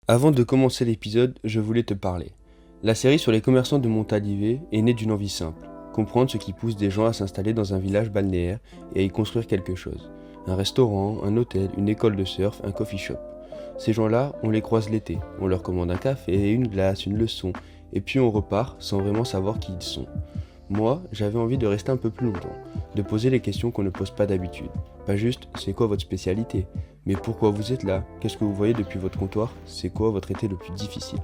Avant de commencer l'épisode, je voulais te parler. La série sur les commerçants de Montalivet est née d'une envie simple, comprendre ce qui pousse des gens à s'installer dans un village balnéaire et à y construire quelque chose. Un restaurant, un hôtel, une école de surf, un coffee shop. Ces gens-là, on les croise l'été, on leur commande un café, une glace, une leçon, et puis on repart sans vraiment savoir qui ils sont. Moi, j'avais envie de rester un peu plus longtemps, de poser les questions qu'on ne pose pas d'habitude. Pas juste, c'est quoi votre spécialité ? Mais pourquoi vous êtes là ? Qu'est-ce que vous voyez depuis votre comptoir ? C'est quoi votre été le plus difficile ?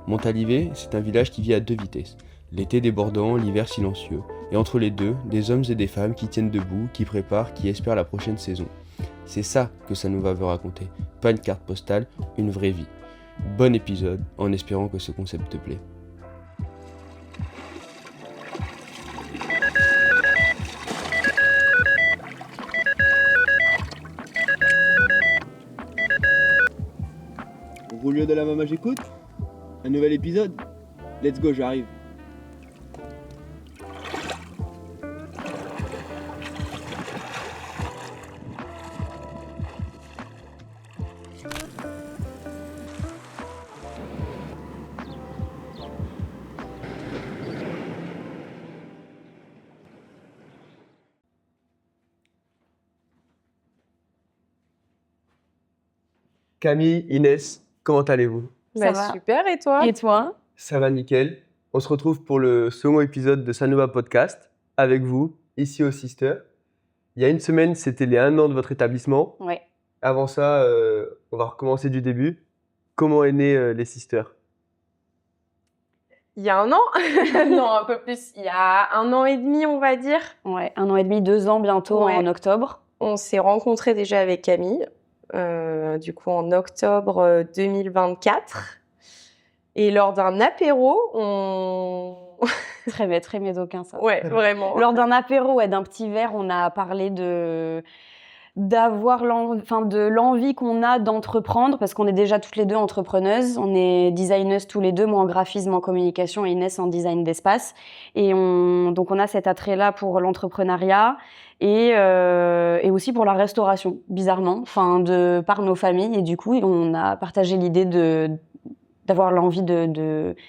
Montalivet, c'est un village qui vit à deux vitesses. L'été débordant, l'hiver silencieux. Et entre les deux, des hommes et des femmes qui tiennent debout, qui préparent, qui espèrent la prochaine saison. C'est ça que ça nous va veut raconter. Pas une carte postale, une vraie vie. Bon épisode, en espérant que ce concept te plaît. Rouleau de la maman, j'écoute. Un nouvel épisode. Let's go, j'arrive. Camille, Inès, comment allez-vous ? Ça va. super, et toi? Et toi? Ça va nickel. On se retrouve pour le second épisode de Sanova Podcast avec vous, ici au Sister. Il y a une semaine, c'était les 1 an de votre établissement. Ouais. Avant ça, on va recommencer du début. Comment est né les Sisters ? Il y a 1 an? Non, un peu plus. Il y a 1 an et demi, on va dire. Ouais, 1 an et demi, 2 ans bientôt Ouais. en octobre. On s'est rencontrés déjà avec Camille, du coup en octobre 2024. Et lors d'un apéro, Très médocain ça. Ouais, vraiment. Lors d'un apéro et d'un petit verre, on a parlé d'avoir de l'envie qu'on a d'entreprendre, parce qu'on est déjà toutes les deux entrepreneuses. On est designeuses tous les deux, moi en graphisme, en communication et Inès en design d'espace. Et donc on a cet attrait-là pour l'entrepreneuriat et aussi pour la restauration, bizarrement, par nos familles. Et du coup, on a partagé l'idée d'avoir l'envie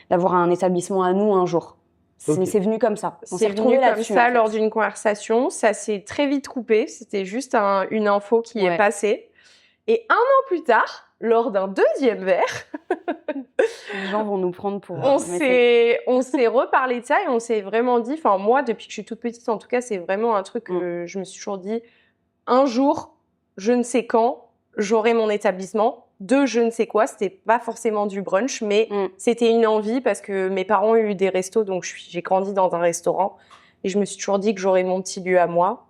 d'avoir un établissement à nous un jour. Ok. C'est venu comme ça. On s'est C'est retrouvés venu comme là-dessus, ça en fait. lors d'une conversation. Ça s'est très vite coupé. C'était juste une info qui est Ouais. passée. Et 1 an plus tard, lors d'un deuxième verre, Les gens vont nous prendre pour... on mais c'est- s'est reparlé de ça et on s'est vraiment dit, enfin moi, depuis que je suis toute petite, en tout cas, c'est vraiment un truc que je me suis toujours dit, un jour, je ne sais quand, j'aurai mon établissement. De je ne sais quoi, c'était pas forcément du brunch, mais c'était une envie parce que mes parents ont eu des restos, donc j'ai grandi dans un restaurant et je me suis toujours dit que j'aurais mon petit lieu à moi.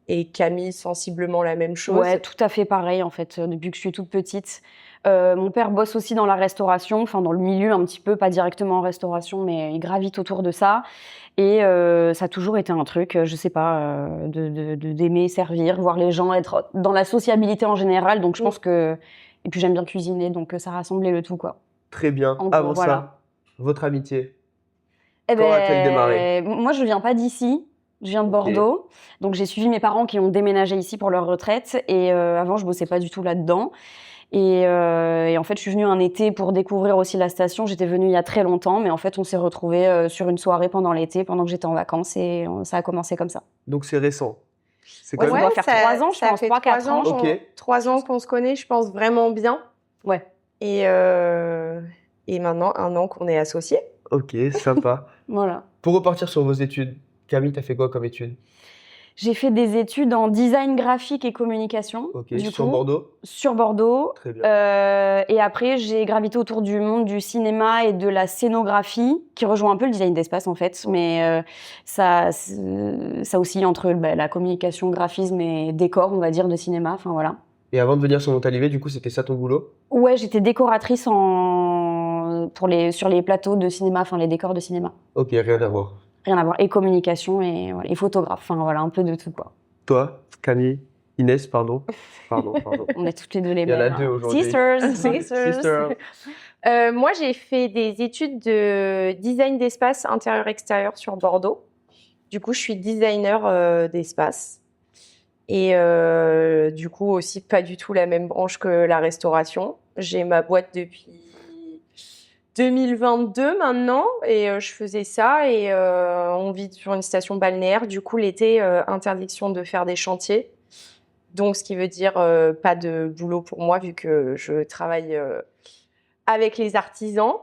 Et Camille, sensiblement la même chose. Ouais, tout à fait pareil en fait, depuis que je suis toute petite. Mon père bosse aussi dans la restauration, dans le milieu un petit peu, pas directement en restauration, mais il gravite autour de ça. Et ça a toujours été un truc, je sais pas, d'aimer servir, voir les gens, être dans la sociabilité en général. Donc je pense que... Et puis j'aime bien cuisiner, donc ça rassemblait le tout, quoi. Très bien. En gros, Avant voilà. ça, votre amitié. Eh Quand a-t-elle démarré ? moi, je viens pas d'ici. Je viens de Bordeaux. Donc, j'ai suivi mes parents qui ont déménagé ici pour leur retraite. Et avant, je bossais pas du tout là-dedans. Et en fait, je suis venue un été pour découvrir aussi la station. J'étais venue il y a très longtemps. Mais en fait, on s'est retrouvés sur une soirée pendant l'été, pendant que j'étais en vacances. Et ça a commencé comme ça. Donc c'est récent. C'est Ouais, quand même... ça doit faire 3 ans, je pense, 3-4 ans. Ok. 3 ans qu'on se connaît, je pense vraiment bien. Ouais. Et maintenant, 1 an qu'on est associés. Ok, sympa. Voilà. Pour repartir sur vos études, Camille, t'as fait quoi comme études ? J'ai fait des études en design graphique et communication. Ok, du sur coup, Bordeaux ? Sur Bordeaux. Très bien. Et après, j'ai gravité autour du monde du cinéma et de la scénographie, qui rejoint un peu le design d'espace en fait. Mais ça oscille entre la communication, graphisme et décor, on va dire, de cinéma. Enfin voilà. Et avant de venir sur Montalivet, du coup, c'était ça ton boulot ? Ouais, j'étais décoratrice sur les plateaux de cinéma, les décors de cinéma. Ok, rien à voir. Rien à voir. Et communication et, voilà, et photographe. Enfin voilà, un peu de tout quoi. Toi, Camille, Inès, pardon. Pardon. On est toutes les deux les Il y en mêmes. a deux aujourd'hui. Sisters. Sister. Moi, j'ai fait des études de design d'espace intérieur-extérieur sur Bordeaux. Du coup, je suis designer d'espace. Et du coup, aussi pas du tout la même branche que la restauration. J'ai ma boîte depuis 2022 maintenant et je faisais ça et on vit sur une station balnéaire. Du coup, l'été, interdiction de faire des chantiers. Donc, ce qui veut dire pas de boulot pour moi vu que je travaille avec les artisans.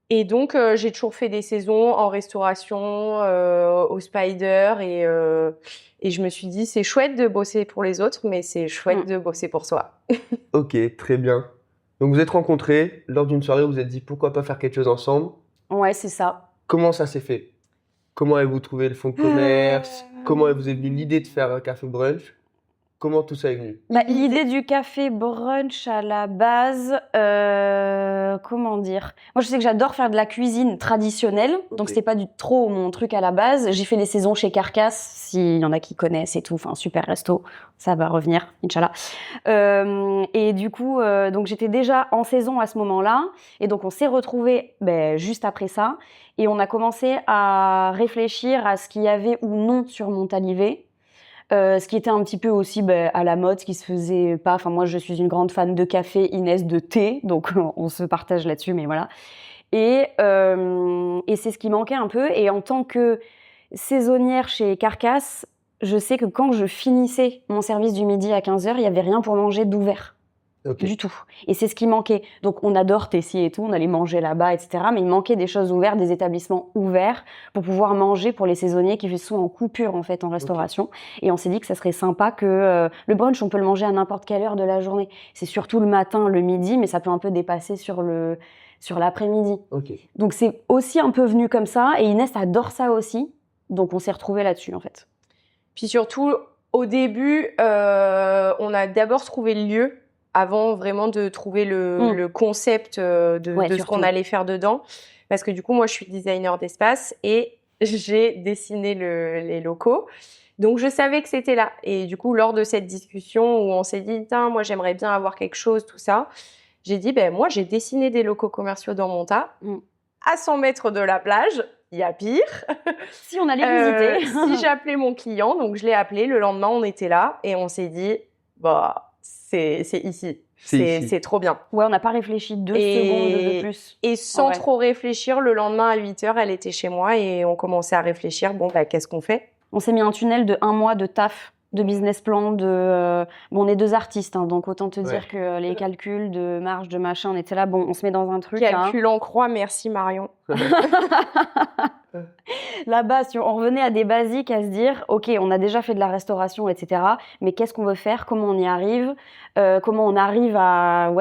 Et donc, j'ai toujours fait des saisons en restauration, au Spider et je me suis dit, c'est chouette de bosser pour les autres, mais c'est chouette de bosser pour soi. Ok, très bien. Donc vous êtes rencontrés, lors d'une soirée, vous vous êtes dit pourquoi pas faire quelque chose ensemble. Ouais, c'est ça. Comment ça s'est fait? Comment avez-vous trouvé le fonds de commerce? Comment vous est venue l'idée de faire un café brunch? Comment tout ça est venu? L'idée du café brunch à la base, comment dire? Moi, je sais que j'adore faire de la cuisine traditionnelle, donc c'était pas trop mon truc à la base. J'ai fait des saisons chez Carcasse, s'il y en a qui connaissent et tout, enfin super resto, ça va revenir, Inch'Allah. Et du coup, donc j'étais déjà en saison à ce moment-là, et donc on s'est retrouvés juste après ça, et on a commencé à réfléchir à ce qu'il y avait ou non sur Montalivet. Ce qui était un petit peu aussi à la mode, ce qui se faisait pas. Enfin, moi, je suis une grande fan de café, Inès de thé, donc on se partage là-dessus, mais voilà. Et c'est ce qui manquait un peu. Et en tant que saisonnière chez Carcasse, je sais que quand je finissais mon service du midi à 15h, il y avait rien pour manger d'ouvert. Du tout. Et c'est ce qui manquait. Donc, on adore Tessier et tout, on allait manger là-bas, etc. Mais il manquait des choses ouvertes, des établissements ouverts pour pouvoir manger pour les saisonniers qui sont en coupure, en fait, en restauration. Et on s'est dit que ça serait sympa que le brunch, on peut le manger à n'importe quelle heure de la journée. C'est surtout le matin, le midi, mais ça peut un peu dépasser sur l'après-midi. Donc, c'est aussi un peu venu comme ça. Et Inès adore ça aussi. Donc, on s'est retrouvés là-dessus, en fait. Puis surtout, au début, on a d'abord trouvé le lieu avant vraiment de trouver le concept de ce qu'on allait faire dedans. Parce que du coup, moi, je suis designer d'espace et j'ai dessiné les locaux. Donc, je savais que c'était là. Et du coup, lors de cette discussion où on s'est dit, moi, j'aimerais bien avoir quelque chose, tout ça, j'ai dit, moi, j'ai dessiné des locaux commerciaux dans mon tas, à 100 mètres de la plage. Il y a pire. Si on allait visiter. Si j'appelais mon client, donc je l'ai appelé, le lendemain, on était là et on s'est dit, c'est ici. C'est trop bien. Ouais, on n'a pas réfléchi 2 secondes de plus. Et sans trop réfléchir, le lendemain à 8h, elle était chez moi et on commençait à réfléchir, qu'est-ce qu'on fait? On s'est mis un tunnel de 1 mois de taf, de business plan, on est 2 artistes, hein, donc autant te dire que les calculs de marge, de machin, on était là, on se met dans un truc. Calcul en croix, merci Marion. Là-bas, si on revenait à des basiques, à se dire, ok, on a déjà fait de la restauration, etc. Mais qu'est-ce qu'on veut faire? Comment on y arrive? Comment on arrive à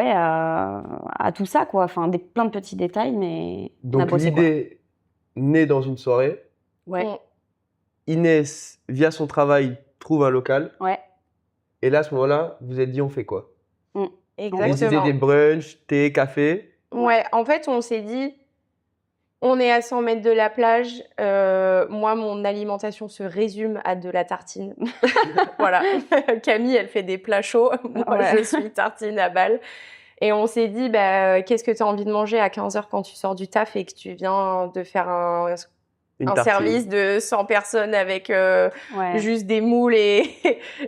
tout ça, quoi. Enfin, plein de petits détails, mais donc l'idée naît dans une soirée. Ouais. Inès, via son travail, trouve un local. Ouais. Et là, à ce moment-là, vous vous êtes dit, on fait quoi? Exactement. Vous avez des brunchs, thé, café. Ouais, en fait, on s'est dit, on est à 100 mètres de la plage. Moi, mon alimentation se résume à de la tartine. Voilà. Camille, elle fait des plats chauds. Moi, je suis tartine à balles. Et on s'est dit, qu'est-ce que tu as envie de manger à 15h quand tu sors du taf et que tu viens de faire un service de 100 personnes avec juste des moules et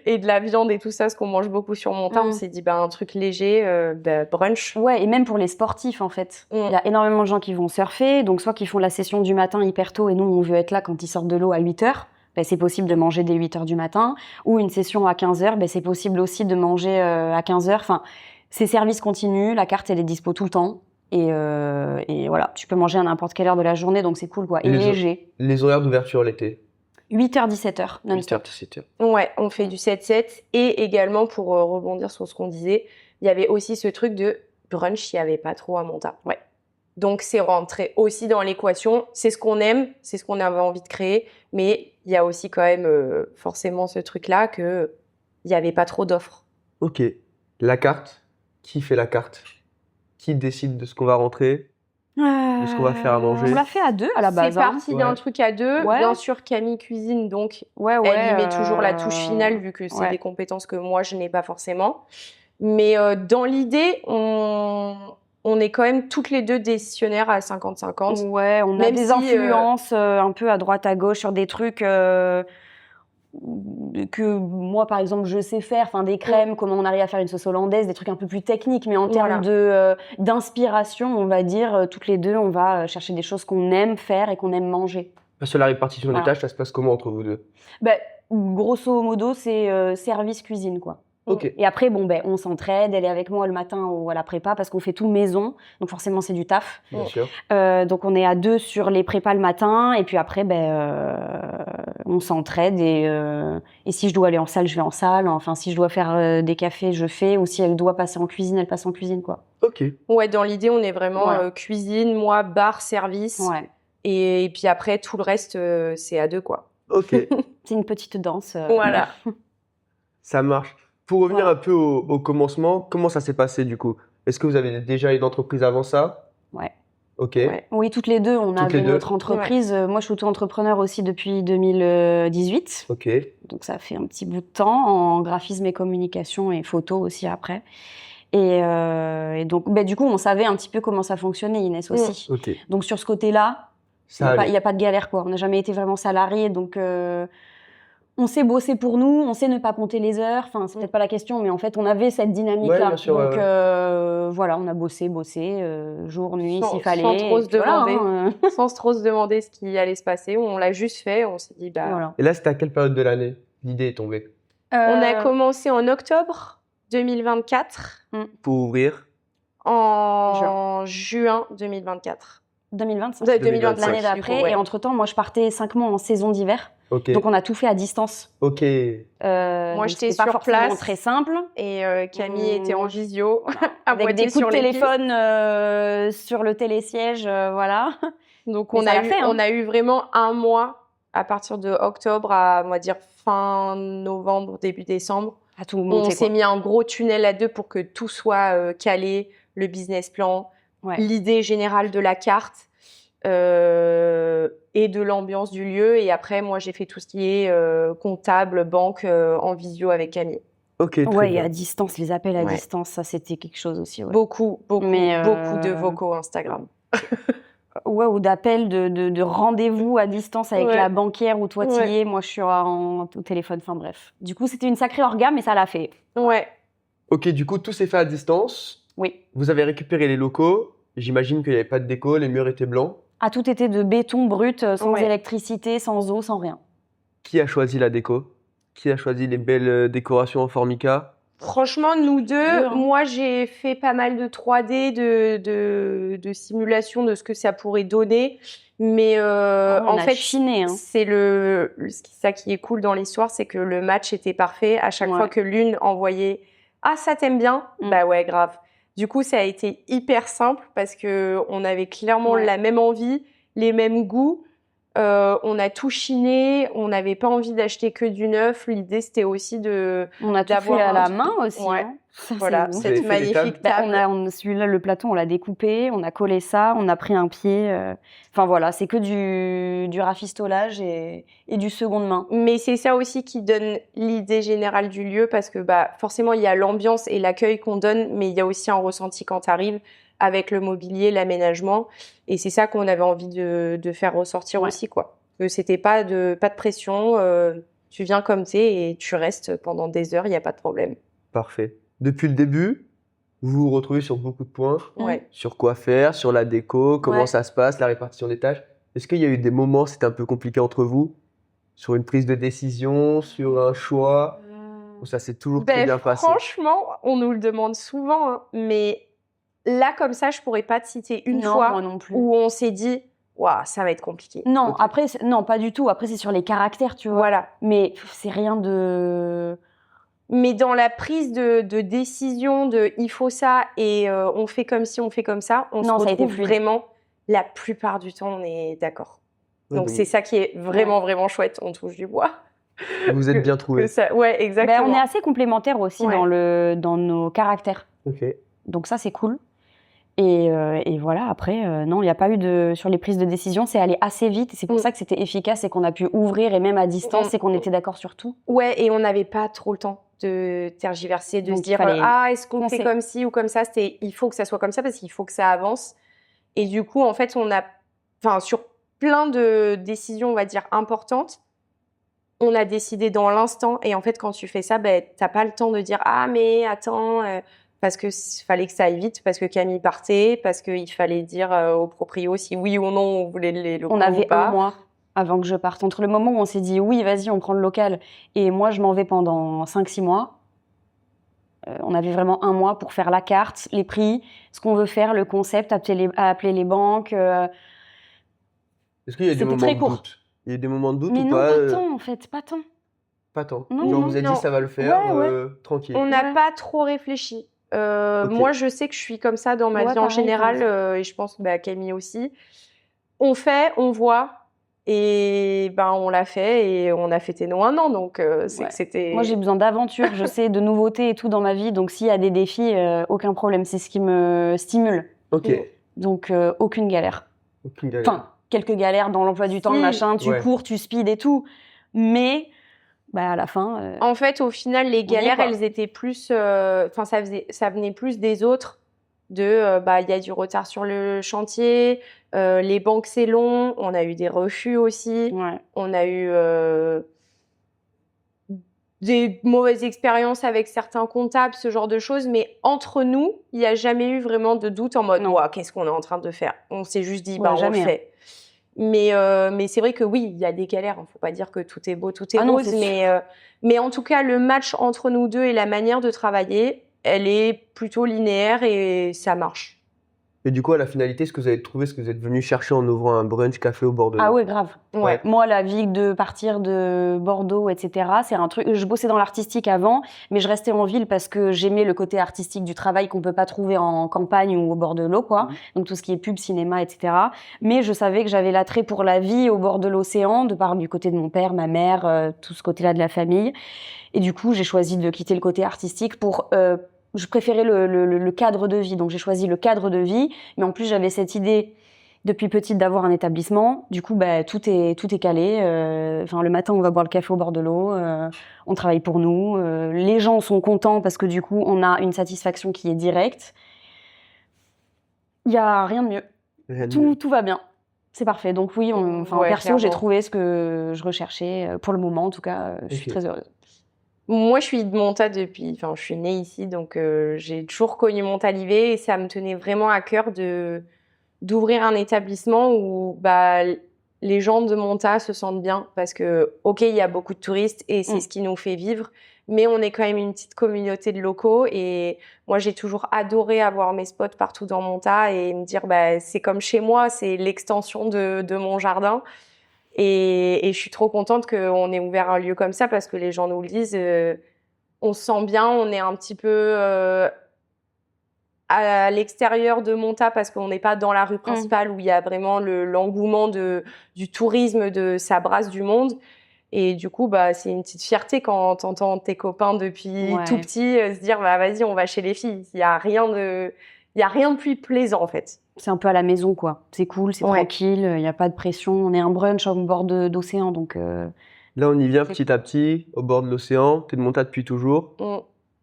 de la viande et tout ça, ce qu'on mange beaucoup sur mon tas. On s'est dit, un truc léger, brunch. Ouais, et même pour les sportifs, en fait. Il y a énormément de gens qui vont surfer, donc soit qui font la session du matin hyper tôt et nous, on veut être là quand ils sortent de l'eau à 8h. C'est possible de manger dès 8h du matin. Ou une session à 15h, c'est possible aussi de manger à 15h. Enfin, ces services continuent, la carte, elle est dispo tout le temps. Et voilà, tu peux manger à n'importe quelle heure de la journée, donc c'est cool, quoi. Et léger. Les horaires d'ouverture l'été? 8h, 17h, non-stop. 8h, 17h. Ouais, on fait du 7-7. Et également, pour rebondir sur ce qu'on disait, il y avait aussi ce truc de brunch, il n'y avait pas trop à Monta. Ouais. Donc, c'est rentré aussi dans l'équation. C'est ce qu'on aime, c'est ce qu'on avait envie de créer. Mais il y a aussi quand même forcément ce truc-là qu'il n'y avait pas trop d'offres. Ok. La carte, qui fait la carte? Qui décide de ce qu'on va rentrer? De ce qu'on va faire à manger? On l'a fait à 2 à la base. C'est parti d'un truc à 2. Ouais. Bien sûr, Camille cuisine, donc elle y met toujours la touche finale vu que c'est des compétences que moi, je n'ai pas forcément. Mais dans l'idée, on est quand même toutes les deux décisionnaires à 50-50. Ouais, on a des influences un peu à droite à gauche sur des trucs. que moi, par exemple, je sais faire, enfin des crèmes, comment on arrive à faire une sauce hollandaise, des trucs un peu plus techniques, mais en termes d'inspiration, on va dire, toutes les deux, on va chercher des choses qu'on aime faire et qu'on aime manger. Sur la répartition des Voilà. tâches, ça se passe comment entre vous deux? Ben, grosso modo, c'est service cuisine, quoi. Ok. Et après, bon, ben, on s'entraide, elle est avec moi le matin ou à la prépa parce qu'on fait tout maison, donc forcément c'est du taf. Bien sûr. Donc on est à 2 sur les prépas le matin et puis après, on s'entraide et si je dois aller en salle, je vais en salle. Enfin, si je dois faire des cafés, je fais. Ou si elle doit passer en cuisine, elle passe en cuisine, quoi. Ok. Ouais, dans l'idée, on est vraiment Voilà. cuisine, moi, bar, service. Ouais. Et puis après, tout le reste, c'est à 2, quoi. Ok. C'est une petite danse. Voilà. Ça marche. Pour revenir Voilà. un peu au commencement, comment ça s'est passé du coup? Est-ce que vous avez déjà une entreprise avant ça? Ouais. Ok. Ouais. Oui, toutes les deux, on Toutes les avait deux. notre entreprise. Moi, je suis auto-entrepreneur aussi depuis 2018. Ok. Donc ça fait un petit bout de temps en graphisme et communication et photo aussi après. Et donc, du coup, on savait un petit peu comment ça fonctionnait, Inès aussi. Ok. Donc sur ce côté-là, il Ça n'y a pas de galère, quoi. On n'a jamais été vraiment salariés, donc on sait bosser pour nous, on sait ne pas compter les heures. Enfin, c'est peut-être pas la question, mais en fait, on avait cette dynamique-là. Ouais, bien sûr, donc voilà, on a bossé, jour, nuit, s'il fallait. Sans trop se et puis voilà, demander. Sans trop se demander ce qui allait se passer. On l'a juste fait, on s'est dit, bah... Voilà. Et là, c'était à quelle période de l'année l'idée est tombée? On a commencé en octobre 2024, Pour ouvrir? en juin 2024. 2025, 2025, l'année du d'après. coup, ouais. Et entre-temps, moi, je partais 5 mois en saison d'hiver. Ok. Donc, on a tout fait à distance. Ok. Moi, Donc, j'étais c'était pas sur forcément place. très simple. Et Camille était en visio, à Avec moitié des coups sur de les pistes. téléphone sur le télésiège, voilà. Donc, Mais on ça a, l'a eu, fait, hein. on a eu vraiment un mois à partir de octobre à, on va dire, fin novembre, début décembre. À tout On monter, s'est quoi. mis un gros tunnel à 2 pour que tout soit calé, le business plan, Ouais. l'idée générale de la carte et de l'ambiance du lieu. Et après, moi, j'ai fait tout ce qui est comptable, banque en visio avec Camille. Ok, très Ouais, et bien. à distance, les appels à Ouais. distance, ça, c'était quelque chose aussi. Ouais, Beaucoup Mais, de vocaux Instagram. ouais, ou d'appels de rendez-vous à distance avec Ouais. la banquière où toi, t'y Ouais. es. Moi, je suis au téléphone. Enfin, bref. Du coup, c'était une sacrée orga, mais ça l'a fait. Ouais. Ok, du coup, tout s'est fait à distance. Oui. Vous avez récupéré les locaux. J'imagine qu'il n'y avait pas de déco, les murs étaient blancs. Ah, tout était de béton brut, sans Ouais. électricité, sans eau, sans rien. Qui a choisi la déco? Qui a choisi les belles décorations en formica? Franchement, nous deux, Deux, hein. moi j'ai fait pas mal de 3D, de simulation de ce que ça pourrait donner. Mais On en a fait, chiné, hein. c'est ça qui est cool dans l'histoire, c'est que le match était parfait. À chaque Ouais. fois que l'une envoyait « Ah, ça t'aime bien ?» Bah ouais, grave. Du coup, ça a été hyper simple parce qu'on avait clairement Ouais. la même envie, les mêmes goûts. On a tout chiné, on n'avait pas envie d'acheter que du neuf. L'idée, c'était aussi On a tout d'avoir fait à un la truc. main aussi. Ouais. Hein. Ça, Voilà, c'est bon. Vous avez cette fait les tables magnifique table. Celui-là, le plateau, on l'a découpé, on a collé ça, on a pris un pied. Enfin voilà, c'est que du rafistolage et du seconde main. Mais c'est ça aussi qui donne l'idée générale du lieu parce que forcément, il y a l'ambiance et l'accueil qu'on donne, mais il y a aussi un ressenti quand tu arrives avec le mobilier, l'aménagement. Et c'est ça qu'on avait envie de faire ressortir Ouais. aussi, quoi. Que c'était pas de pression, tu viens comme t'es et tu restes pendant des heures, il n'y a pas de problème. Parfait. Depuis le début, vous vous retrouvez sur beaucoup de points. Ouais. Sur quoi faire, sur la déco, comment Ouais. ça se passe, la répartition des tâches. Est-ce qu'il y a eu des moments, c'était un peu compliqué entre vous? Sur une prise de décision, sur un choix? Ou ça s'est toujours très bien passé? Franchement, on nous le demande souvent, hein, mais là, comme ça, je pourrais pas te citer une Non, fois moi non plus. où on s'est dit « Waouh, ça va être compliqué ». Non, Ok. après, non, pas du tout. Après, c'est sur les caractères, tu vois. Voilà. Mais c'est rien de... Mais dans la prise de décision de il faut ça et on fait comme ci, on fait comme ça, on Non, se ça a été retrouve fluide. vraiment, la plupart du temps, on est d'accord. Ouais, Donc c'est ça qui est vraiment, vraiment chouette, on touche du bois. vous êtes bien trouvés. Ouais, exactement. on est assez complémentaires aussi Ouais. dans nos caractères. Ok. Donc ça, c'est cool. Et voilà, après, non, il n'y a pas eu de... Sur les prises de décision, c'est allé assez vite. Et c'est pour ça que c'était efficace et qu'on a pu ouvrir, et même à distance, et qu'on était d'accord sur tout. Ouais, et on n'avait pas trop le temps de tergiverser, de Donc, se il dire fallait est-ce qu'on fait foncer. comme ci ou comme ça. C'était il faut que ça soit comme ça parce qu'il faut que ça avance. Et du coup, en fait, sur plein de décisions, on va dire importantes, on a décidé dans l'instant. Et en fait, quand tu fais ça, t'as pas le temps de dire « Ah, mais attends… parce que fallait que ça aille vite, parce que Camille partait, parce qu'il fallait dire au proprio si oui ou non on voulait les locaux On avait ou pas. 1 mois avant que je parte. Entre le moment où on s'est dit oui, vas-y, on prend le local, et moi je m'en vais pendant 5-6 mois, on avait vraiment 1 mois pour faire la carte, les prix, ce qu'on veut faire, le concept, appeler les banques. Est-ce qu'il y a des C'était moments très de court. doute? Il y a des moments de doute Mais ou non, pas? pas tant en fait, pas tant. Pas tant. Non, Genre, non, vous avez non. dit ça va le faire, Ouais. tranquille. On n'a Ouais. pas trop réfléchi. Ok. Moi, je sais que je suis comme ça dans ma Ouais, vie en pareil, général, enfin, et je pense Camille aussi. On fait, on voit, et on l'a fait, et on a fêté nos 1 an, donc c'est ouais. que c'était… Moi j'ai besoin d'aventure, je sais, de nouveautés et tout dans ma vie, donc s'il y a des défis, aucun problème, c'est ce qui me stimule. Ok. Donc aucune galère. Aucune galère. Enfin, quelques galères dans l'emploi du temps, Si. machin, tu Ouais. cours, tu speed et tout, mais à la fin… En fait, au final, les y est, galères, quoi. elles étaient plus… ça venait plus des autres, de il y a du retard sur le chantier, les banques, c'est long, on a eu des refus aussi, Ouais. on a eu des mauvaises expériences avec certains comptables, ce genre de choses, mais entre nous, il n'y a jamais eu vraiment de doute en mode Non. Ouah, qu'est-ce qu'on est en train de faire? On s'est juste dit Ouais, on le jamais, hein. fait. Mais c'est vrai que oui, il y a des galères. Il ne faut pas dire que tout est beau, tout est Ah non, rose. c'est Mais en tout cas, le match entre nous deux et la manière de travailler, elle est plutôt linéaire et ça marche. Et du coup, à la finalité, ce que vous avez trouvé, ce que vous êtes venu chercher en ouvrant un brunch café au bord de l'eau. Ah ouais, grave. Ouais. Moi, la vie de partir de Bordeaux, etc., c'est un truc… Je bossais dans l'artistique avant, mais je restais en ville parce que j'aimais le côté artistique du travail qu'on peut pas trouver en campagne ou au bord de l'eau, quoi. Mhm. Donc tout ce qui est pub, cinéma, etc. Mais je savais que j'avais l'attrait pour la vie au bord de l'océan, de par du côté de mon père, ma mère, tout ce côté-là de la famille. Et du coup, j'ai choisi de quitter le côté artistique pour… je préférais le cadre de vie, donc j'ai choisi le cadre de vie. Mais en plus, j'avais cette idée depuis petite d'avoir un établissement. Du coup, tout est calé. Le matin, on va boire le café au bord de l'eau. On travaille pour nous. Les gens sont contents parce que du coup, on a une satisfaction qui est directe. Il y a rien de mieux. Rien de mieux. Tout va bien. C'est parfait. Donc oui, Ouais, perso, j'ai clairement. trouvé ce que je recherchais. Pour le moment, en tout cas, je suis Ok. très heureuse. Moi, je suis de Monta depuis… Enfin, je suis née ici, donc j'ai toujours connu Montalivet et ça me tenait vraiment à cœur d'ouvrir un établissement où les gens de Monta se sentent bien parce que, ok, il y a beaucoup de touristes et c'est ce qui nous fait vivre, mais on est quand même une petite communauté de locaux et moi, j'ai toujours adoré avoir mes spots partout dans Monta et me dire, c'est comme chez moi, c'est l'extension de mon jardin. Et je suis trop contente qu'on ait ouvert un lieu comme ça parce que les gens nous le disent, on se sent bien, on est un petit peu à l'extérieur de Monta parce qu'on n'est pas dans la rue principale où il y a vraiment l'engouement du tourisme, ça brasse du monde. Et du coup, c'est une petite fierté quand t'entends tes copains depuis tout petit se dire vas-y, on va chez les filles. Il y a rien de plus plaisant en fait. C'est un peu à la maison, quoi. C'est cool, c'est tranquille, il n'y a pas de pression. On est un brunch au bord d'océan, donc… Là, on y vient petit à petit, au bord de l'océan. T'es de Monta depuis toujours.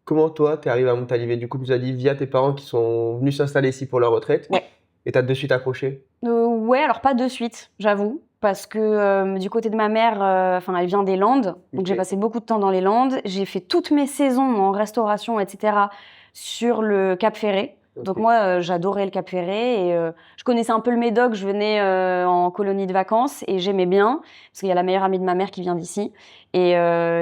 Comment toi, t'es arrivé à Montalivet? Du coup, tu nous as dit via tes parents qui sont venus s'installer ici pour leur retraite. Ouais. Et t'as de suite accroché? Ouais, alors pas de suite, j'avoue. Parce que du côté de ma mère, elle vient des Landes. Donc j'ai passé beaucoup de temps dans les Landes. J'ai fait toutes mes saisons en restauration, etc. sur le Cap Ferré. Donc moi, j'adorais le Cap Ferré et je connaissais un peu le Médoc. Je venais en colonie de vacances et j'aimais bien parce qu'il y a la meilleure amie de ma mère qui vient d'ici. Et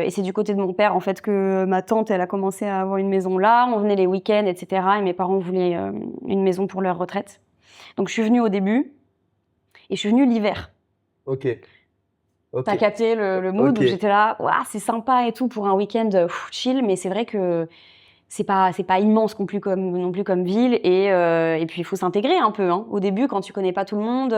c'est du côté de mon père en fait que ma tante, elle a commencé à avoir une maison là. On venait les week-ends, etc. Et mes parents voulaient une maison pour leur retraite. Donc je suis venue au début et je suis venue l'hiver. Ok. T'as capté le mood où j'étais là, ouah, c'est sympa et tout pour un week-end chill, mais c'est vrai que c'est pas immense non plus comme ville et puis il faut s'intégrer un peu. Au début, quand tu connais pas tout le monde,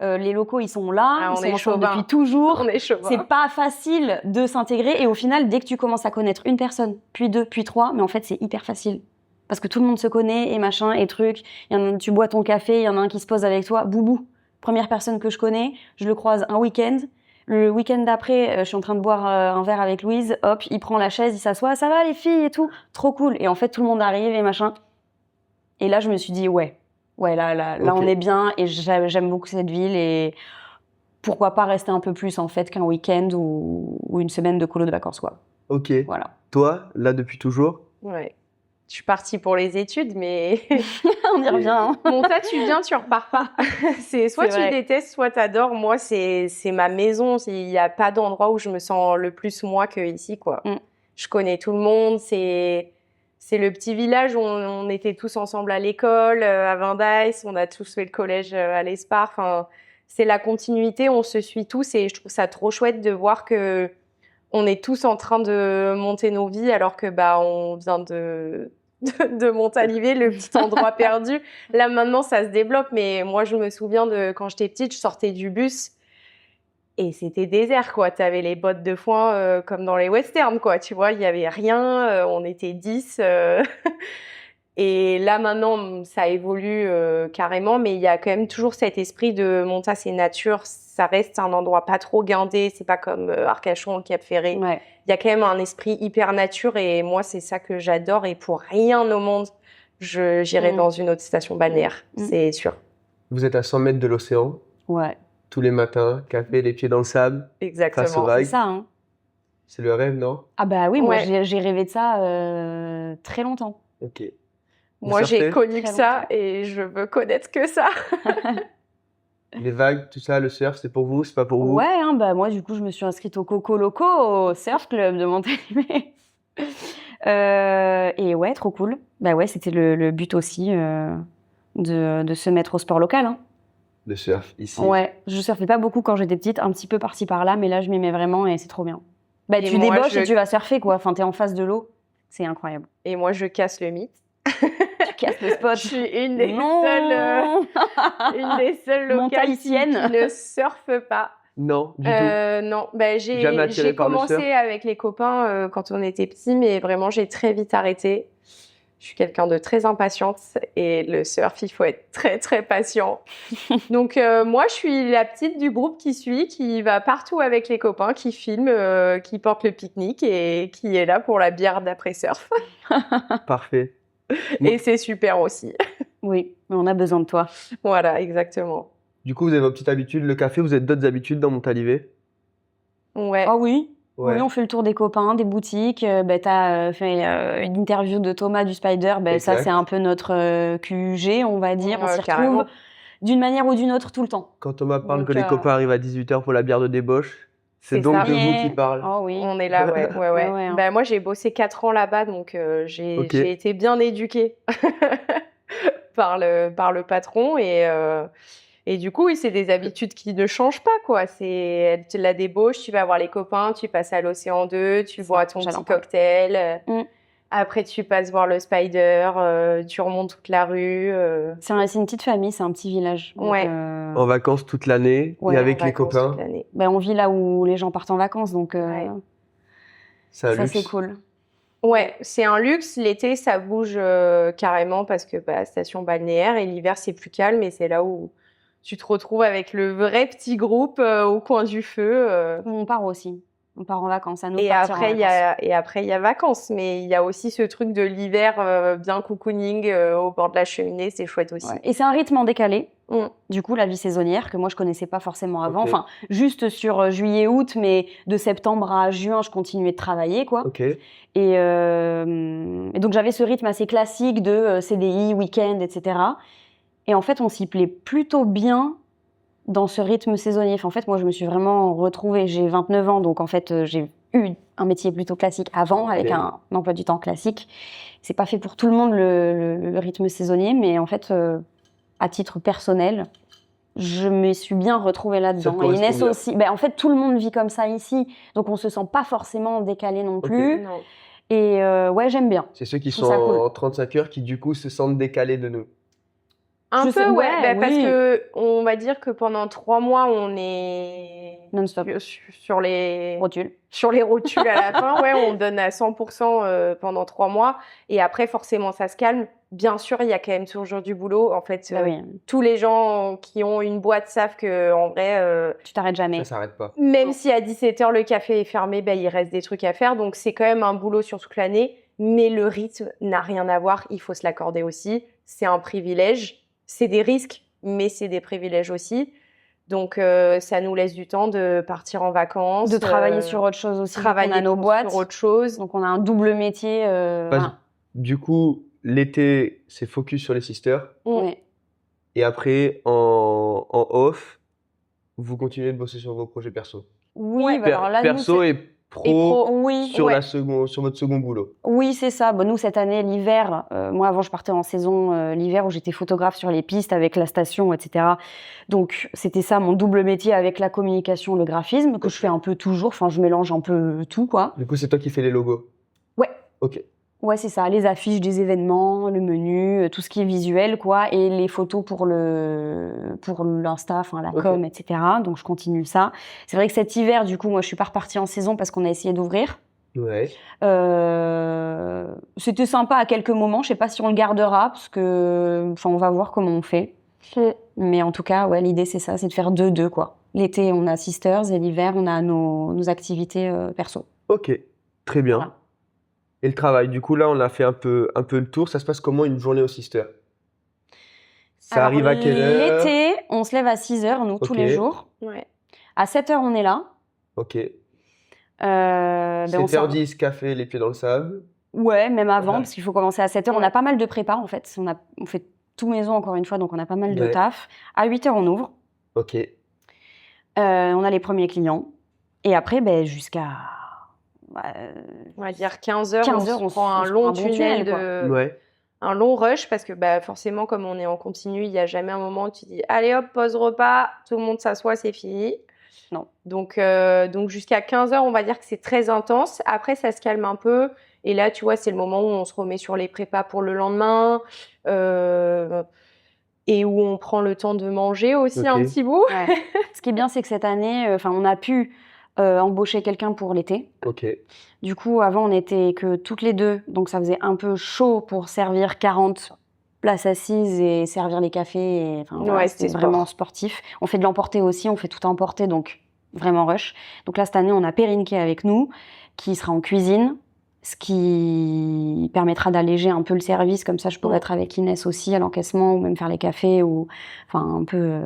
les locaux ils sont là, ils sont ensemble depuis toujours. On est chauvin. C'est pas facile de s'intégrer et au final, dès que tu commences à connaître une personne, puis 2, puis 3, mais en fait c'est hyper facile. Parce que tout le monde se connaît et machin et truc. Tu bois ton café, il y en a un qui se pose avec toi, boubou. Première personne que je connais, je le croise un week-end. Le week-end d'après, je suis en train de boire un verre avec Louise. Hop, il prend la chaise, il s'assoit. Ça va les filles et tout. Trop cool. Et en fait, tout le monde arrive et machin. Et là, je me suis dit, là, on est bien. Et j'aime beaucoup cette ville. Et pourquoi pas rester un peu plus en fait qu'un week-end ou une semaine de colo de vacances, quoi. Ok. Voilà. Toi, là depuis toujours? Ouais. Je suis partie pour les études, mais On y revient. Hein. monta, tu viens, tu repars pas. C'est soit C'est tu vrai. détestes, soit t'adores. Moi, c'est ma maison. Il n'y a pas d'endroit où je me sens le plus moi que ici, quoi. Je connais tout le monde. C'est le petit village où on était tous ensemble à l'école, à Vindice. On a tous fait le collège à l'Espar. Enfin, c'est la continuité. On se suit tous et je trouve ça trop chouette de voir que on est tous en train de monter nos vies alors que on vient de Montalivet, le petit endroit perdu. Là maintenant ça se développe, mais moi je me souviens de quand j'étais petite, je sortais du bus et c'était désert quoi. T'avais les bottes de foin comme dans les westerns quoi. Tu vois, il y avait rien. On était 10. Et là maintenant ça évolue carrément, mais il y a quand même toujours cet esprit de Monta, c'est nature. Ça reste un endroit pas trop guindé, c'est pas comme Arcachon, le Cap Ferré. Ouais. Il y a quand même un esprit hyper nature et moi, c'est ça que j'adore et pour rien au monde, j'irai dans une autre station balnéaire, c'est sûr. Vous êtes à 100 mètres de l'océan, Ouais. tous les matins, café, les pieds dans le sable, face aux Exactement. vagues. C'est ça, hein. C'est le rêve, non? Ah bah oui, moi Ouais. j'ai rêvé de ça très longtemps. Ok. Vous Moi, j'ai surfez? connu que Très ça longtemps. et je veux connaître que ça. Les vagues, tout ça, le surf, c'est pour vous, c'est pas pour vous? Ouais, hein, bah moi du coup je me suis inscrite au Coco Loco, au surf club de Montalivet. Et ouais, trop cool. Bah ouais, c'était le but aussi de se mettre au sport local. Hein. Le surf, ici. Ouais, je surfais pas beaucoup quand j'étais petite, un petit peu par-ci par-là, mais là je m'y mets vraiment et c'est trop bien. Bah Et tu moi, débauches et tu vas surfer quoi, enfin t'es en face de l'eau, c'est incroyable. Et moi, je casse le mythe. Tu casses le spot. Je suis une des Non. seules locales Montaïtienne. qui ne surfe pas. Non, du tout. Non, Jamais attirée j'ai par le commencé surf? avec les copains quand on était petits, mais vraiment j'ai très vite arrêté. Je suis quelqu'un de très impatiente et le surf, il faut être très très patient. Donc moi, je suis la petite du groupe qui va partout avec les copains, qui filme, qui porte le pique-nique et qui est là pour la bière d'après surf. Parfait. Et c'est super aussi. Oui, mais on a besoin de toi. Voilà, exactement. Du coup, vous avez vos petites habitudes. Le café, vous avez d'autres habitudes dans Montalivet? Ouais. Ah oui. Ouais. Oui, on fait le tour des copains, des boutiques. T'as fait une interview de Thomas du Spider. Ça, Exact. c'est un peu notre QG, on va dire. On s'y Carrément. retrouve d'une manière ou d'une autre tout le temps. Quand Thomas parle Donc, que les copains arrivent à 18h pour la bière de débauche, c'est c'est donc ça. de vous Yeah. qui parle. Oh oui. On est là, ouais. Ouais, hein. Moi, j'ai bossé 4 ans là-bas, donc j'ai Ok. été bien éduquée par le patron. Et du coup, oui, c'est des habitudes qui ne changent pas, quoi. C'est la débauche, tu vas voir les copains, tu passes à l'Océan 2, tu bois ton j'adore petit pas. cocktail. Mm. Après, tu passes voir le Spider, tu remontes toute la rue. C'est une petite famille, c'est un petit village. Donc, Ouais. En vacances toute l'année Ouais, et avec en les vacances copains. toute l'année. on vit là où les gens partent en vacances, donc Ouais. C'est un ça, luxe. c'est cool. Ouais, c'est un luxe. L'été, ça bouge carrément parce que station balnéaire et l'hiver, c'est plus calme et c'est là où tu te retrouves avec le vrai petit groupe au coin du feu. On part aussi. On part en vacances. À nous de Et partir en après, vacances. il y a vacances. Mais il y a aussi ce truc de l'hiver bien cocooning au bord de la cheminée. C'est chouette aussi. Ouais. Et c'est un rythme en décalé. Mm. Du coup, la vie saisonnière, que moi, je connaissais pas forcément avant. Ok. Enfin, juste sur juillet-août, mais de septembre à juin, je continuais de travailler, quoi. Ok. Et donc, j'avais ce rythme assez classique de CDI, week-end, etc. Et en fait, on s'y plaît plutôt bien dans ce rythme saisonnier. Enfin, en fait, moi, je me suis vraiment retrouvée. J'ai 29 ans, donc en fait, j'ai eu un métier plutôt classique avant, avec un emploi du temps classique. C'est pas fait pour tout le monde, le rythme saisonnier, mais en fait, à titre personnel, je me suis bien retrouvée là-dedans. Ça Et Inès correspond bien. aussi. En fait, tout le monde vit comme ça ici, donc on se sent pas forcément décalé non plus. Non. Et ouais, j'aime bien. C'est ceux qui Je sont trouve ça cool. en 35 heures qui, du coup, se sentent décalés de nous. Un Je peu, sais, ouais. ouais, Parce oui. que on va dire que pendant 3 mois, on est Non-stop. sur les Rotule. rotules à la fin. Ouais, on donne à 100% pendant 3 mois. Et après, forcément, ça se calme. Bien sûr, il y a quand même toujours du boulot. En fait, Bah oui, tous les gens qui ont une boîte savent que, en vrai, tu t'arrêtes jamais. Ça s'arrête pas. même si à 17h le café est fermé, il reste des trucs à faire. Donc, c'est quand même un boulot sur toute l'année. Mais le rythme n'a rien à voir. Il faut se l'accorder aussi. C'est un privilège. C'est des risques, mais c'est des privilèges aussi. Donc, ça nous laisse du temps de partir en vacances. De travailler sur autre chose aussi. Travailler on a nos boîtes. sur autre chose. Donc, on a un double métier. Voilà. Du coup, l'été, c'est focus sur les sisters. Ouais. Et après, en off, vous continuez de bosser sur vos projets perso. Oui, bah alors là, perso nous, et pro, oui, sur votre second boulot. Oui, c'est ça. Bon, nous, cette année, l'hiver, moi, avant, je partais en saison l'hiver où j'étais photographe sur les pistes avec la station, etc. Donc, c'était ça, mon double métier avec la communication, le graphisme, que je fais un peu toujours. Enfin, je mélange un peu tout, quoi. Du coup, c'est toi qui fais les logos. Ouais. Ok. Ouais, c'est ça. Les affiches des événements, le menu, tout ce qui est visuel, quoi. Et les photos pour l'Insta, enfin, la com, etc. Donc, je continue ça. C'est vrai que cet hiver, du coup, moi, je suis pas repartie en saison parce qu'on a essayé d'ouvrir. Ouais. C'était sympa à quelques moments. Je sais pas si on le gardera parce que, enfin, on va voir comment on fait. Mais en tout cas, ouais, l'idée c'est ça, c'est de faire 2-2 quoi. L'été, on a Sisters et l'hiver, on a nos activités perso. Ok, très bien. Voilà. Et le travail, du coup, là, on a fait un peu le tour. Ça se passe comment une journée au Sisters? Ça arrive à quelle heure? L'été, on se lève à 6h, nous, tous les jours. Ouais. À 7h, on est là. Ok. Ben, 7h10, café, les pieds dans le sable. Ouais, même avant, Ouais. parce qu'il faut commencer à 7h. Ouais. On a pas mal de prépa, en fait. On fait tout maison, encore une fois, donc on a pas mal de Ouais. taf. À 8h, on ouvre. Ok. On a les premiers clients. Et après, ben, jusqu'à... On va dire 15h, 15 heures, on on se prend se un prend long un bon tunnel, tunnel, Ouais. un long rush, parce que bah, forcément, comme on est en continu, il n'y a jamais un moment où tu dis « Allez hop, pause repas, tout le monde s'assoit, c'est fini ». Non. Donc jusqu'à 15h, on va dire que c'est très intense. Après, ça se calme un peu. Et là, tu vois, c'est le moment où on se remet sur les prépas pour le lendemain. Et où on prend le temps de manger aussi un petit bout. Ouais. Ce qui est bien, c'est que cette année, on a pu embaucher quelqu'un pour l'été. Ok. Du coup, avant, on n'était que toutes les deux, donc ça faisait un peu chaud pour servir 40 places assises et servir les cafés. Et, Ouais, c'était c'était vraiment sportif. On fait de l'emporter aussi, on fait tout emporter, donc vraiment rush. Donc là, cette année, on a Perrine qui est avec nous, qui sera en cuisine, ce qui permettra d'alléger un peu le service. Comme ça, je pourrais être avec Inès aussi à l'encaissement ou même faire les cafés ou enfin un peu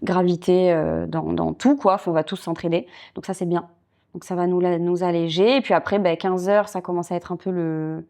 graviter dans tout, quoi. On va tous s'entraider. Donc ça, c'est bien. Donc ça va nous alléger. Et puis après, 15h, ça commence à être un peu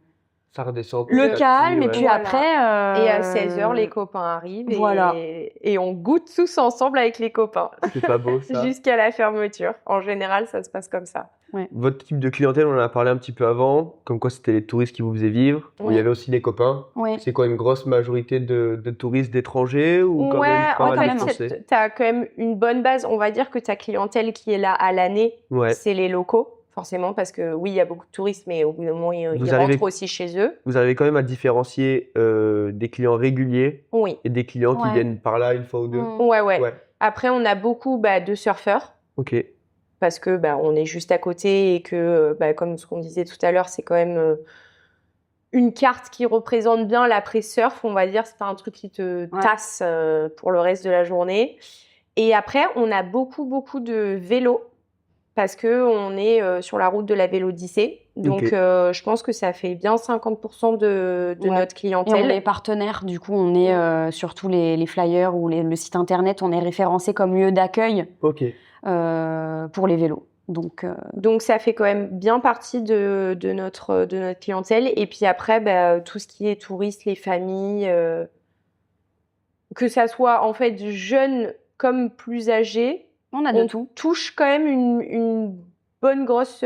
Ça redescend. le petit à calme. petit, Et ouais. puis Voilà. après... Et à 16h, les copains arrivent Voilà. et on goûte tous ensemble avec les copains C'est pas beau, ça. jusqu'à la fermeture. En général, ça se passe comme ça. Votre type de clientèle, on en a parlé un petit peu avant, comme quoi c'était les touristes qui vous faisaient vivre. Oui. Il y avait aussi les copains. Oui. C'est quoi, une grosse majorité de touristes d'étrangers ou quand même pas en mal de fait, Français? tu as quand même une bonne base. On va dire que ta clientèle qui est là à l'année, Ouais. c'est les locaux, forcément, parce que oui, il y a beaucoup de touristes, mais au bout d'un moment, ils arrivez- rentrent aussi chez eux. Vous arrivez quand même à différencier des clients réguliers Oui. et des clients qui Ouais. viennent par là une fois ou deux. Ouais. Ouais. Après, on a beaucoup de surfeurs. Ok. Parce que on est juste à côté et que, comme ce qu'on disait tout à l'heure, c'est quand même une carte qui représente bien l'après-surf, on va dire. C'est pas un truc qui te tasse pour le reste de la journée. Et après, on a beaucoup, beaucoup de vélos parce qu'on est sur la route de la Vélodyssée. Donc, je pense que ça fait bien 50% de notre Et clientèle. on est partenaire, du coup, on est sur tous les flyers ou le site internet, on est référencé comme lieu d'accueil Ok. pour les vélos. Donc, ça fait quand même bien partie de notre clientèle. Et puis après, tout ce qui est touristes, les familles, que ça soit en fait jeunes comme plus âgés, on a de tout. touche quand même une bonne grosse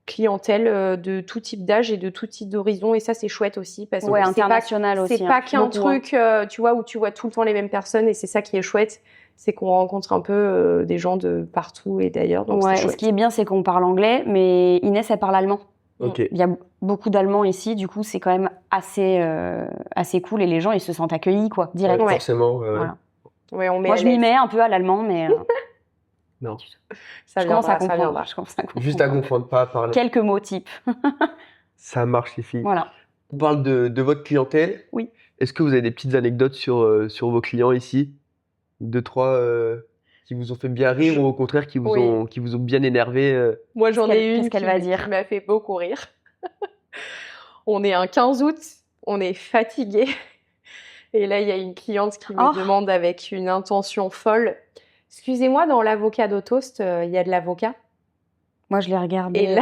clientèle de tout type d'âge et de tout type d'horizon. Et ça, c'est chouette aussi. Parce que c'est international aussi. C'est pas qu'un beaucoup, truc, tu vois, où tu vois tout le temps les mêmes personnes. Et c'est ça qui est chouette. C'est qu'on rencontre un peu des gens de partout et d'ailleurs. Donc c'est chouette. Ce qui est bien, c'est qu'on parle anglais, mais Inès, elle parle allemand. Ok. Il y a beaucoup d'Allemands ici, du coup, c'est quand même assez cool et les gens, ils se sentent accueillis, quoi, direct. Ouais, forcément. Voilà. Ouais, Moi, je m'y mets un peu à l'allemand, mais Non. je commence à comprendre. Juste à comprendre, pas à parler. Quelques mots types. Ça marche, les filles. Voilà. On parle de votre clientèle. Oui. Est-ce que vous avez des petites anecdotes sur vos clients ici? 2, 3 qui vous ont fait bien rire ou au contraire qui vous ont bien énervé? Moi, j'en ai une Qu'est-ce qu'elle va dire qui m'a fait beaucoup rire. On est un 15 août, on est fatigué. Et là, il y a une cliente qui me demande avec une intention folle, excusez-moi, dans l'avocado toast, il y a de l'avocat? Moi, je l'ai regardé. Et là,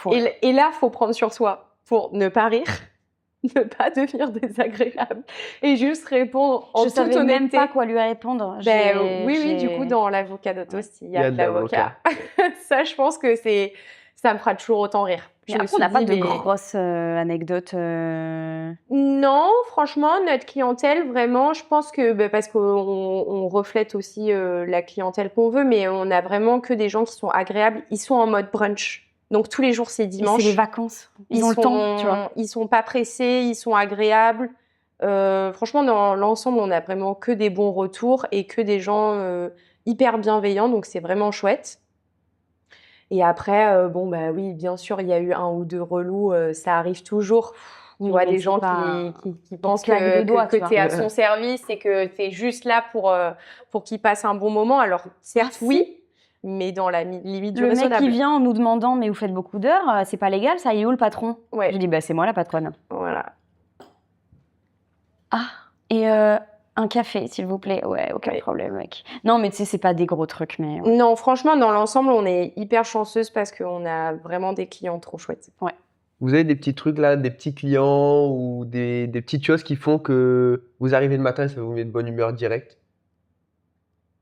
ouais. et là, faut prendre sur soi pour ne pas rire, ne pas devenir désagréable et juste répondre en Je toute savais même honnêteté. pas quoi lui répondre. Oui, du coup, dans l'avocado toast, il y a de l'avocat. Ça, je pense que ça me fera toujours autant rire. Mais après, on n'a pas de grosses anecdotes. Non, franchement, notre clientèle, vraiment, je pense que parce qu'on reflète aussi la clientèle qu'on veut, mais on a vraiment que des gens qui sont agréables. Ils sont en mode brunch. Donc, tous les jours, c'est dimanche. C'est les vacances. Ils ont le temps, tu vois. Ils sont pas pressés, ils sont agréables. Franchement, dans l'ensemble, on a vraiment que des bons retours et que des gens hyper bienveillants. Donc, c'est vraiment chouette. Et après, oui, bien sûr, il y a eu un ou deux relous, ça arrive toujours. Tu vois, des gens qui pensent que tu es à son service et que tu es juste là pour qu'ils passent un bon moment. Alors, certes, oui, mais dans la limite du raisonnable. Le mec qui vient en nous demandant « mais vous faites beaucoup d'heures, c'est pas légal, ça y est où le patron ?» Ouais. Je dis « c'est moi la patronne. » Voilà. Ah, et un café, s'il vous plaît. Ouais, aucun problème, mec. Non, mais tu sais, c'est pas des gros trucs, mais... Ouais. Non, franchement, dans l'ensemble, on est hyper chanceuse parce qu'on a vraiment des clients trop chouettes. Ouais. Vous avez des petits trucs là, des petits clients ou des petites choses qui font que vous arrivez le matin et ça vous met de bonne humeur direct?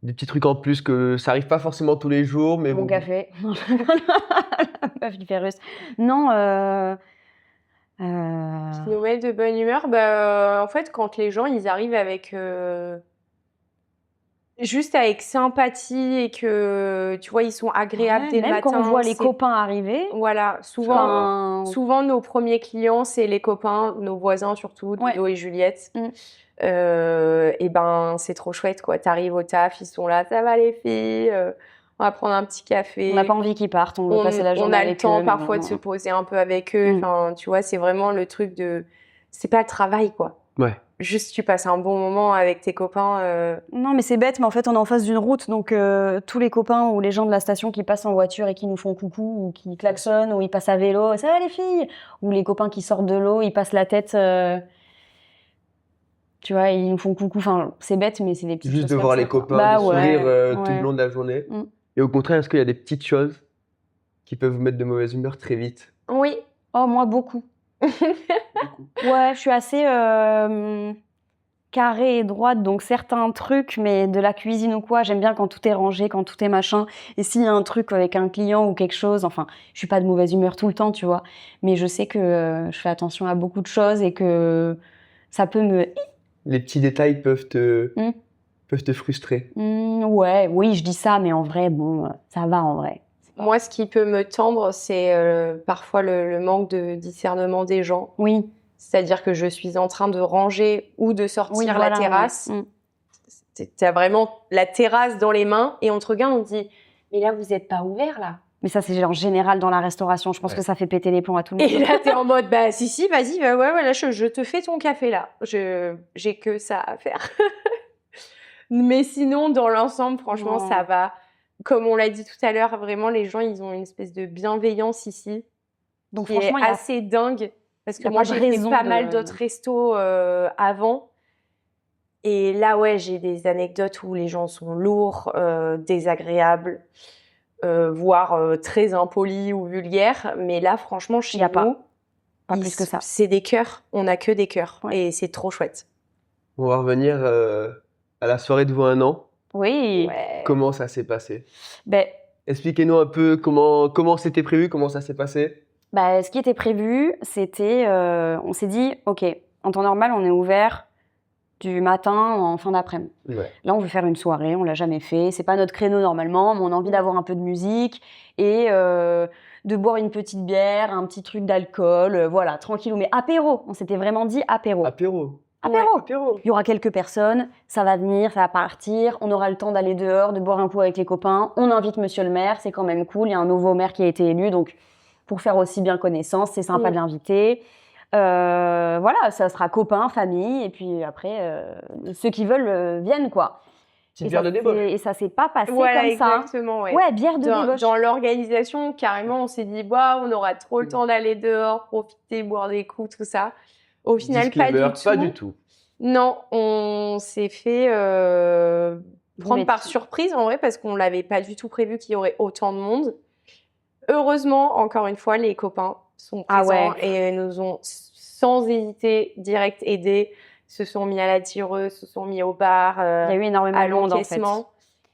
Des petits trucs en plus que ça arrive pas forcément tous les jours, mais Mon café. La meuf du Pérus. Non, qui nous met de bonne humeur, en fait, quand les gens ils arrivent avec juste avec sympathie et que tu vois ils sont agréables dès le matin. Même quand on voit les copains arriver. Voilà, souvent nos premiers clients c'est les copains, nos voisins surtout, Dodo et Juliette. Et c'est trop chouette quoi. T'arrives au taf, ils sont là, ça va les filles. On va prendre un petit café. On n'a pas envie qu'ils partent, on veut passer la journée avec eux. On a le temps parfois de se poser un peu avec eux. Enfin, tu vois, c'est vraiment le truc de... C'est pas le travail, quoi. Ouais. Juste, tu passes un bon moment avec tes copains. Non, mais c'est bête, mais en fait, on est en face d'une route. Donc, tous les copains ou les gens de la station qui passent en voiture et qui nous font coucou, ou qui klaxonnent, ou ils passent à vélo, ça va les filles. Ou les copains qui sortent de l'eau, ils passent la tête... Tu vois, ils nous font coucou. Enfin, c'est bête, mais c'est des petites choses. Juste de voir les copains, de sourire tout le long de la journée. Mm. Et au contraire, est-ce qu'il y a des petites choses qui peuvent vous mettre de mauvaise humeur très vite? Oui. Oh, moi, beaucoup. Ouais, je suis assez carrée et droite, donc certains trucs, mais de la cuisine ou quoi, j'aime bien quand tout est rangé, quand tout est machin. Et s'il y a un truc avec un client ou quelque chose, enfin, je suis pas de mauvaise humeur tout le temps, tu vois. Mais je sais que je fais attention à beaucoup de choses et que ça peut me... Les petits détails peuvent te frustrer. Oui, je dis ça, mais en vrai, bon, ça va en vrai. Moi, ce qui peut me tendre, c'est parfois le manque de discernement des gens. Oui. C'est-à-dire que je suis en train de ranger ou de sortir la terrasse. T'as vraiment la terrasse dans les mains et on te regarde, on te dit « Mais là, vous n'êtes pas ouvert, là ?» Mais ça, c'est en général dans la restauration. Je pense que ça fait péter les plombs à tout le monde. Et là, t'es en mode, si, vas-y, là, je te fais ton café, là. J'ai que ça à faire. Mais sinon, dans l'ensemble, franchement, ça va. Comme on l'a dit tout à l'heure, vraiment, les gens, ils ont une espèce de bienveillance ici. Donc, qui est assez dingue. Parce que moi, j'ai fait pas mal d'autres restos avant. Et là, ouais, j'ai des anecdotes où les gens sont lourds, désagréables. Voire très impoli ou vulgaire, mais là franchement chez nous, pas plus que ça. C'est des cœurs, on n'a que des cœurs et c'est trop chouette. On va revenir à la soirée de vos 1 an. Oui. Ouais. Comment ça s'est passé? Expliquez-nous un peu comment c'était prévu, comment ça s'est passé. Ce qui était prévu, c'était, on s'est dit, ok, en temps normal, on est ouvert du matin en fin d'après-midi. Ouais. Là, on veut faire une soirée, on l'a jamais fait. C'est pas notre créneau normalement, mais on a envie d'avoir un peu de musique et de boire une petite bière, un petit truc d'alcool, voilà, tranquillou. Mais apéro, on s'était vraiment dit apéro. Apéro. Il y aura quelques personnes, ça va venir, ça va partir, on aura le temps d'aller dehors, de boire un coup avec les copains. On invite monsieur le maire, c'est quand même cool. Il y a un nouveau maire qui a été élu, donc pour faire aussi bien connaissance, c'est sympa de l'inviter. Voilà, ça sera copains, famille, et puis après, ceux qui veulent viennent, quoi. Petite bière de débauche. Et ça s'est pas passé comme exactement, ça. Ouais, bière de débauche. Dans l'organisation, carrément, on s'est dit, on aura trop le temps d'aller dehors, profiter, boire des coups, tout ça. Au final, pas du tout. Non, on s'est fait prendre par surprise en vrai parce qu'on l'avait pas du tout prévu qu'il y aurait autant de monde. Heureusement, encore une fois, les copains sont présents et nous ont sans hésiter direct aidés, se sont mis à la tireuse, se sont mis au bar, Il y a eu énormément à de monde en fait. l'encaissement.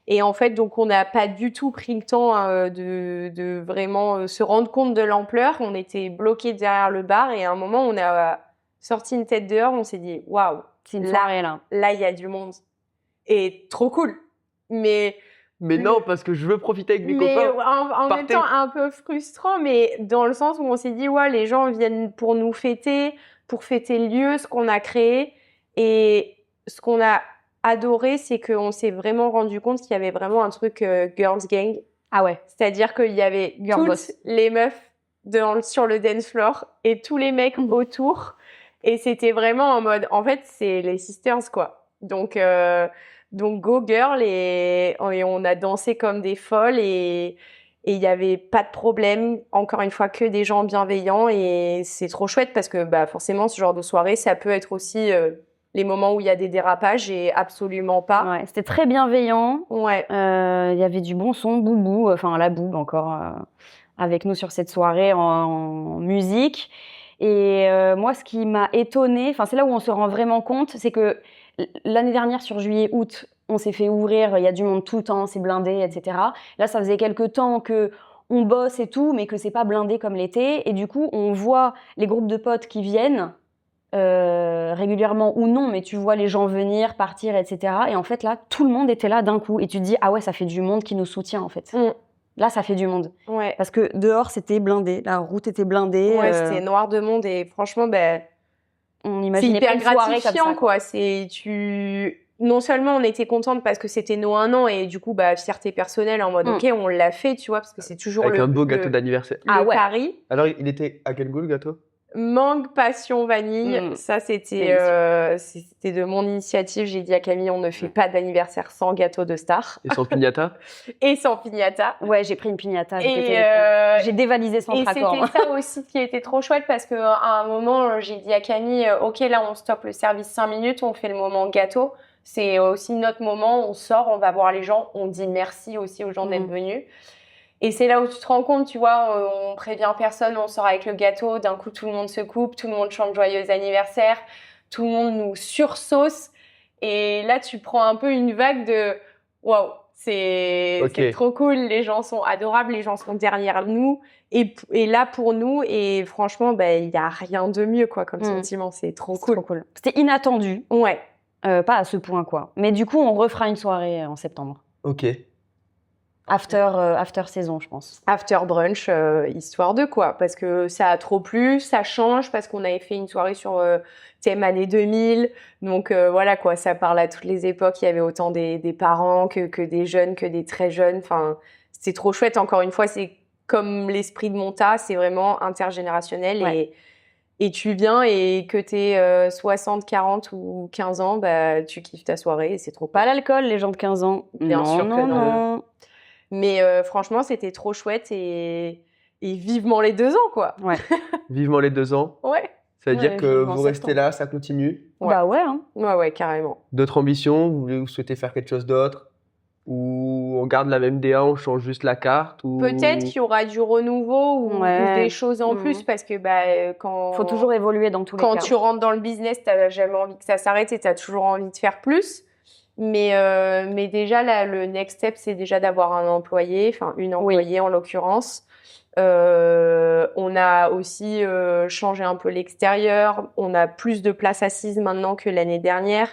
Et en fait, donc on n'a pas du tout pris le temps de vraiment se rendre compte de l'ampleur. On était bloqués derrière le bar et à un moment, on a sorti une tête dehors, on s'est dit waouh, C'est une soirée là. Là, il y a du monde. Et trop cool. Mais non, parce que je veux profiter avec mes copains. en même temps, un peu frustrant, mais dans le sens où on s'est dit, ouais, les gens viennent pour nous fêter, pour fêter le lieu, ce qu'on a créé. Et ce qu'on a adoré, c'est qu'on s'est vraiment rendu compte qu'il y avait vraiment un truc girls gang. Ah ouais. C'est-à-dire qu'il y avait toutes les meufs sur le dance floor et tous les mecs autour. Et c'était vraiment en mode, en fait, c'est les sisters, quoi. Donc go girl et on a dansé comme des folles et il n'y avait pas de problème. Encore une fois, que des gens bienveillants et c'est trop chouette parce que bah, forcément, ce genre de soirée, ça peut être aussi les moments où il y a des dérapages et absolument pas. Ouais, c'était très bienveillant. Ouais. Il y avait du bon son, Boubou, enfin la Boub encore, avec nous sur cette soirée en musique. Et moi, ce qui m'a étonnée, enfin c'est là où on se rend vraiment compte, c'est que l'année dernière, sur juillet-août, on s'est fait ouvrir, il y a du monde tout le temps, c'est blindé, etc. Là, ça faisait quelques temps que on bosse et tout, mais que c'est pas blindé comme l'été. Et du coup, on voit les groupes de potes qui viennent, régulièrement ou non, mais tu vois les gens venir, partir, etc. Et en fait, là, tout le monde était là d'un coup. Et tu te dis, ah ouais, ça fait du monde qui nous soutient, en fait. Là, ça fait du monde. Ouais. Parce que dehors, c'était blindé. La route était blindée. Ouais, c'était noir de monde. Et franchement, on imaginait c'est pas hyper une soirée gratifiant, comme ça, quoi. Non seulement on était contente parce que c'était nos 1 an et du coup, fierté personnelle en mode, ok, on l'a fait, tu vois, parce que c'est toujours avec un beau gâteau d'anniversaire. Le pari. Alors, il était à quel goût, le gâteau? Mangue, passion, vanille. Ça, c'était de mon initiative. J'ai dit à Camille, on ne fait pas d'anniversaire sans gâteau de star. Et sans piñata? Et sans piñata. Ouais, j'ai pris une piñata. J'ai dévalisé sans raccord. Et c'était ça aussi qui était trop chouette parce qu'à un moment, j'ai dit à Camille, ok, là, on stoppe le service 5 minutes, on fait le moment gâteau. C'est aussi notre moment, on sort, on va voir les gens, on dit merci aussi aux gens d'être venus. Et c'est là où tu te rends compte, tu vois, on prévient personne, on sort avec le gâteau, d'un coup tout le monde se coupe, tout le monde chante joyeux anniversaire, tout le monde nous sursauce. Et là, tu prends un peu une vague de waouh, c'est trop cool, les gens sont adorables, les gens sont derrière nous et là pour nous. Et franchement, il n'y a rien de mieux quoi, comme sentiment, c'est trop cool. C'était inattendu. Ouais. Pas à ce point, quoi. Mais du coup, on refera une soirée en septembre. Ok. After saison, je pense. After brunch, histoire de quoi. Parce que ça a trop plu, ça change, parce qu'on avait fait une soirée sur thème année 2000. Donc voilà quoi, ça parle à toutes les époques. Il y avait autant des parents que des jeunes, que des très jeunes. Enfin, c'était trop chouette. Encore une fois, c'est comme l'esprit de Monta, c'est vraiment intergénérationnel. Ouais. Et tu viens et que t'aies 60, 40 ou 15 ans, tu kiffes ta soirée et c'est trop cool. Pas l'alcool, les gens de 15 ans. Bien sûr que non. Mais franchement, c'était trop chouette et vivement les 2 ans, quoi. Ouais. Vivement les 2 ans. Ouais. Ça veut dire que vous restez là, ça continue? Ouais. Bah ouais. Hein. Ouais, carrément. D'autres ambitions? Vous souhaitez faire quelque chose d'autre? Ou on garde la même DA, on change juste la carte ou... Peut-être qu'il y aura du renouveau ou des choses en plus parce que quand... Faut toujours évoluer dans tous les cas. Quand tu rentres dans le business, t'as jamais envie que ça s'arrête et t'as toujours envie de faire plus. Mais déjà, là, le next step, c'est déjà d'avoir un employé, enfin une employée en l'occurrence. On a aussi changé un peu l'extérieur. On a plus de place assise maintenant que l'année dernière.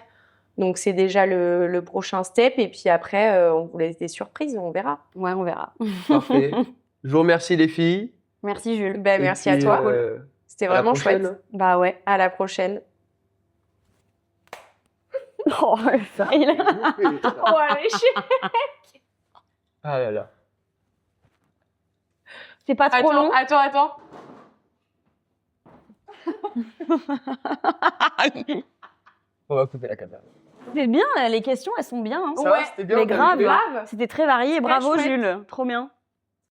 Donc, c'est déjà le prochain step. Et puis après, on vous laisse des surprises, on verra. Ouais, on verra. Parfait. Je vous remercie, les filles. Merci, Jules. Merci à toi. C'était vraiment chouette. Bah ouais. À la prochaine. Oh, ça, il Oh, l'échec. Ah là là. C'est pas trop long. Attends. On va couper la caméra. C'est bien, les questions, elles sont bien. Hein. Ça va, c'était bien. Mais grave, grave. C'était très varié. Bravo, chouette. Jules. Trop bien.